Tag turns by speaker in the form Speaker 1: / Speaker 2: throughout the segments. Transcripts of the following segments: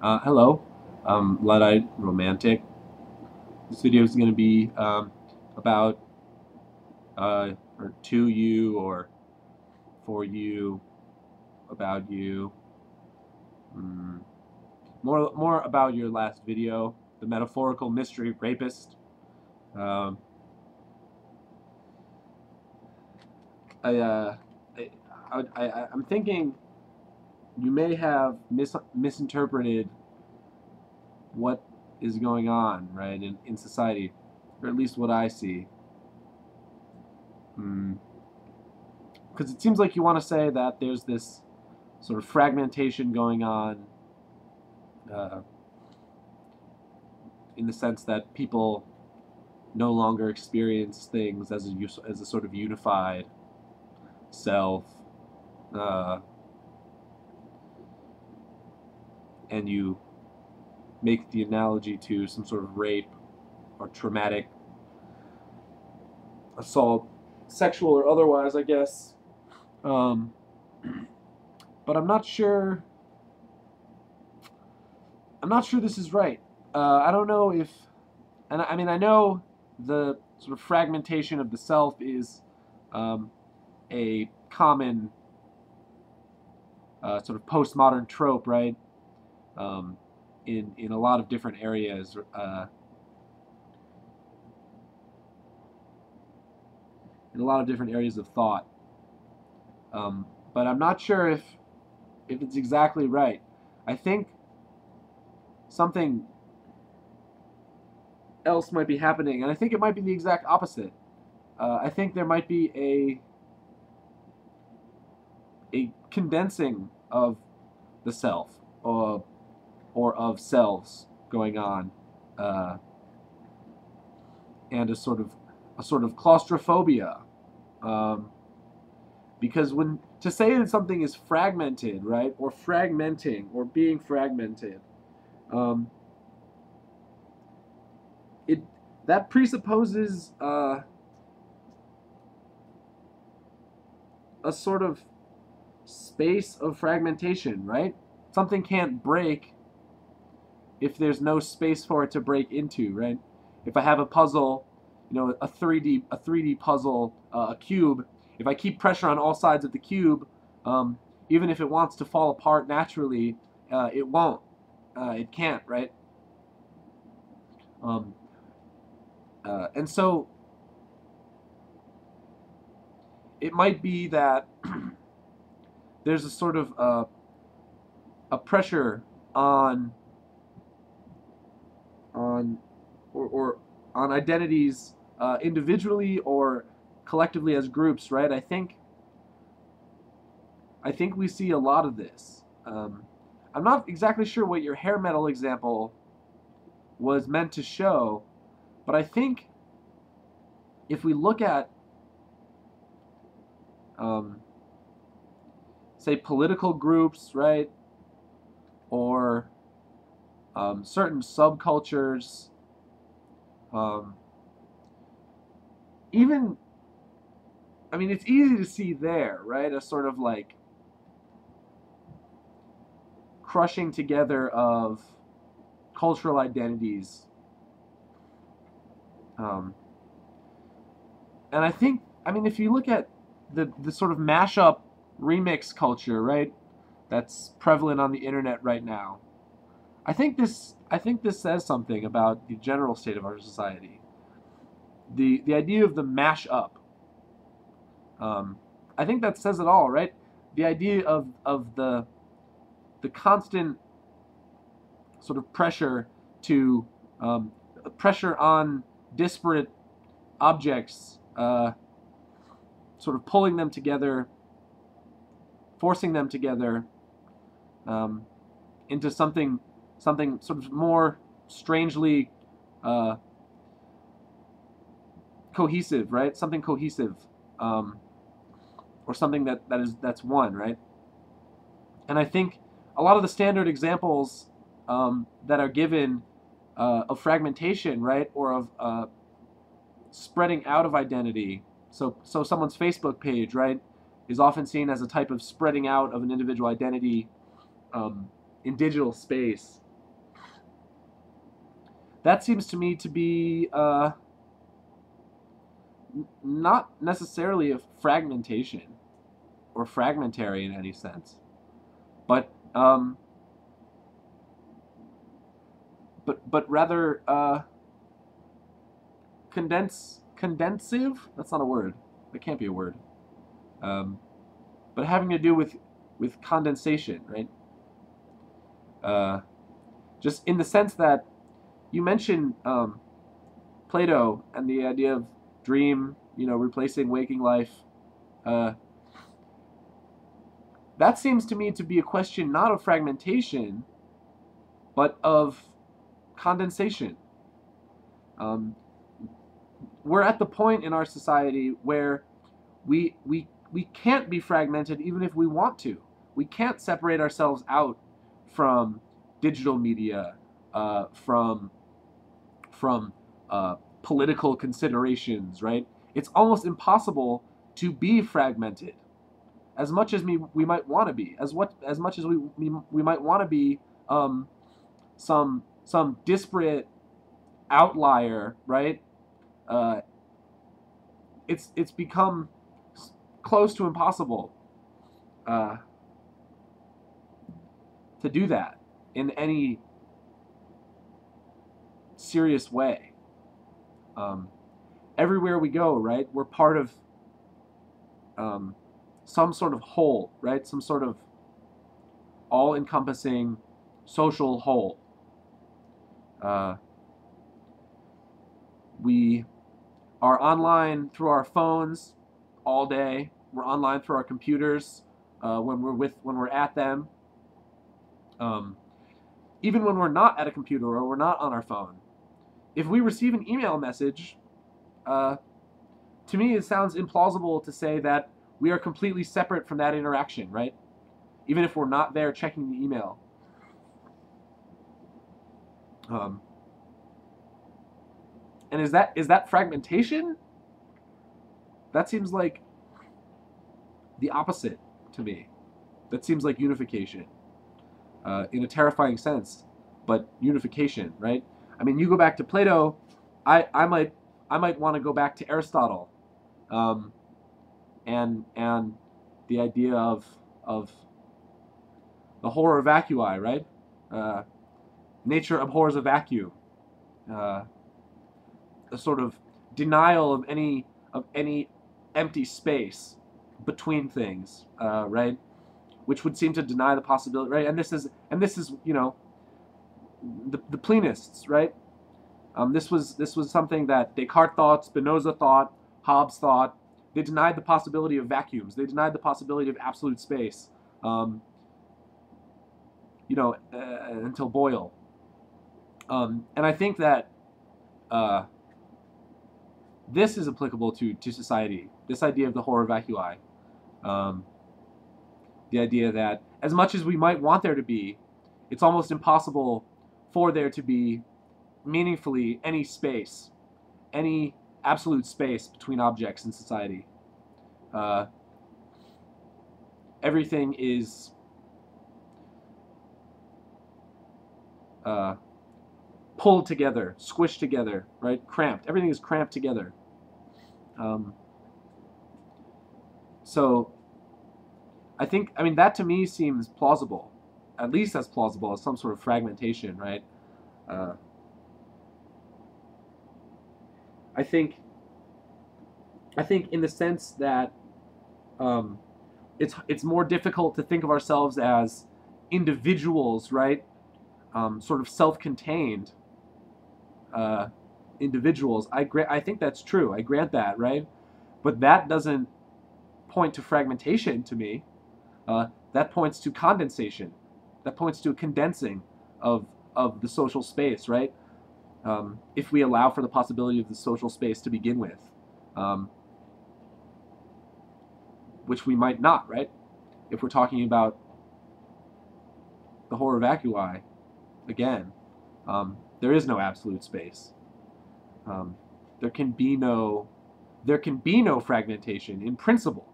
Speaker 1: Hello, Luddite Romantic. This video is going to be about or to you or for you, about you. Mm, more about your last video, the metaphorical mystery rapist. Um, I, uh, I'm thinking you may have misinterpreted what is going on, right, in society, or at least what I see. Because it seems like you want to say that there's this sort of fragmentation going on, uh, in the sense that people no longer experience things as a sort of unified self, uh, and you make the analogy to some sort of rape or traumatic assault, sexual or otherwise, I guess. Um, but I'm not sure. I'm not sure this is right. I don't know if, and I mean, I know the sort of fragmentation of the self is um, a common sort of postmodern trope, right? Um, in a lot of different areas, in a lot of different areas of thought. But I'm not sure if it's exactly right. I think something else might be happening, and I think it might be the exact opposite. I think there might be a condensing of the self, or of selves going on, uh, and a sort of claustrophobia, um, because when to say that something is fragmented, right, or fragmenting, or being fragmented, um, it that presupposes a sort of space of fragmentation, right? Something can't break if there's no space for it to break into, right? If I have a puzzle, a 3D puzzle, a cube, if I keep pressure on all sides of the cube, even if it wants to fall apart naturally, it won't. It can't, right? Um, and so it might be that there's a sort of a pressure on on or on identities, individually or collectively as groups, right? I think we see a lot of this. I'm not exactly sure what your hair metal example was meant to show, but I think if we look at, um, say, political groups, right, or certain subcultures, um, even, I mean, it's easy to see there, right, a sort of like crushing together of cultural identities. Um, and I think, I mean, if you look at the sort of mashup remix culture, right, that's prevalent on the internet right now, I think this says something about the general state of our society. The idea of the mash up. Um, I think that says it all, right? The idea of the constant sort of pressure to pressure on disparate objects, sort of pulling them together, forcing them together, um, into something sort of more strangely uh, cohesive, right? Something cohesive, um, or something that's one, right? And I think a lot of the standard examples that are given of fragmentation, right, or of spreading out of identity. So someone's Facebook page, right, is often seen as a type of spreading out of an individual identity, in digital space. that seems to me to be not necessarily a fragmentation or fragmentary in any sense, but rather condensive. That's not a word. That can't be a word. But having to do with condensation, right? Just in the sense that you mentioned Plato and the idea of dream, replacing waking life. That seems to me to be a question not of fragmentation, but of condensation. We're at the point in our society where we can't be fragmented even if we want to. We can't separate ourselves out from digital media, from political considerations, right? It's almost impossible to be fragmented, as much as we might want to be, as much as we might want to be some disparate outlier, right? It's become close to impossible to do that in any serious way. Everywhere we go, right, we're part of some sort of whole, right? Some sort of all-encompassing social whole. We are online through our phones all day. We're online through our computers when we're at them. Even when we're not at a computer or we're not on our phone. If we receive an email message, to me it sounds implausible to say that we are completely separate from that interaction, right? Even if we're not there checking the email. And is that fragmentation? That seems like the opposite to me. That seems like unification, in a terrifying sense, but unification, right? I mean, you go back to Plato. I might want to go back to Aristotle, and the idea of the horror of vacui, right? Nature abhors a vacuum. A sort of denial of any empty space between things, right? Which would seem to deny the possibility, right? And this is the Plenists, right? This was something that Descartes thought, Spinoza thought, Hobbes thought. They denied the possibility of vacuums. They denied the possibility of absolute space. Until Boyle. And I think that this is applicable to society. This idea of the horror vacui. The idea that as much as we might want there to be, it's almost impossible for there to be meaningfully any space, any absolute space between objects in society. Everything is pulled together, squished together, right? Cramped. Everything is cramped together. So I mean, that to me seems plausible, at least as plausible as some sort of fragmentation, right? I think in the sense that it's more difficult to think of ourselves as individuals, right? Sort of self-contained individuals. I think that's true. I grant that, right? But that doesn't point to fragmentation to me. That points to condensation. That points to a condensing of the social space, right? If we allow for the possibility of the social space to begin with, which we might not, right? If we're talking about the horror vacui, again, there is no absolute space. There can be no fragmentation in principle.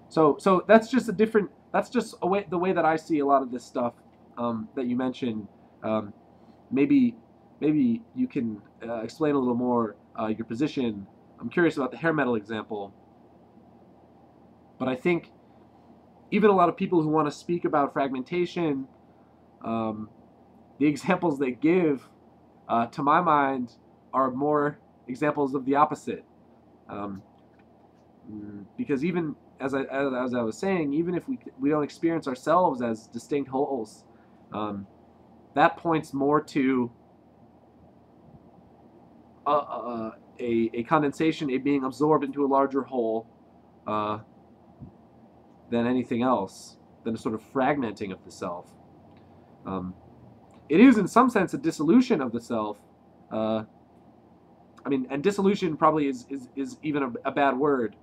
Speaker 1: So that's just a different that's just the way that I see a lot of this stuff that you mentioned. Um, maybe maybe you can explain a little more your position. I'm curious about the hair metal example, but I think even a lot of people who want to speak about fragmentation, um, the examples they give, to my mind, are more examples of the opposite. Um, because even as I was saying, even if we don't experience ourselves as distinct wholes, um, that points more to a condensation, a being absorbed into a larger whole, uh, than anything else, than a sort of fragmenting of the self. Um, it is, in some sense, a dissolution of the self. Uh, I mean, and dissolution probably is even a bad word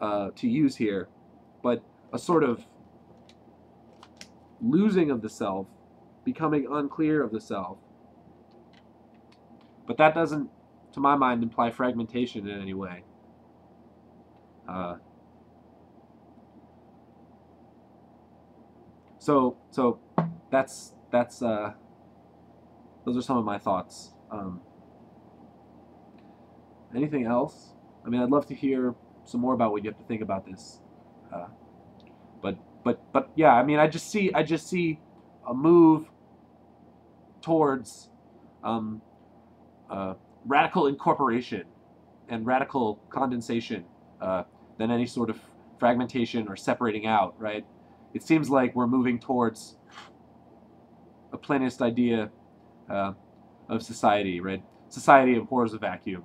Speaker 1: to use here, but a sort of losing of the self, becoming unclear of the self. But that doesn't, to my mind, imply fragmentation in any way. Uh, so that's those are some of my thoughts. Anything else? I mean, I'd love to hear some more about what you have to think about this. Uh, but yeah, I mean, I just see a move towards um, radical incorporation and radical condensation than any sort of fragmentation or separating out. Right? It seems like we're moving towards a planist idea of society. Right? Society abhors a vacuum.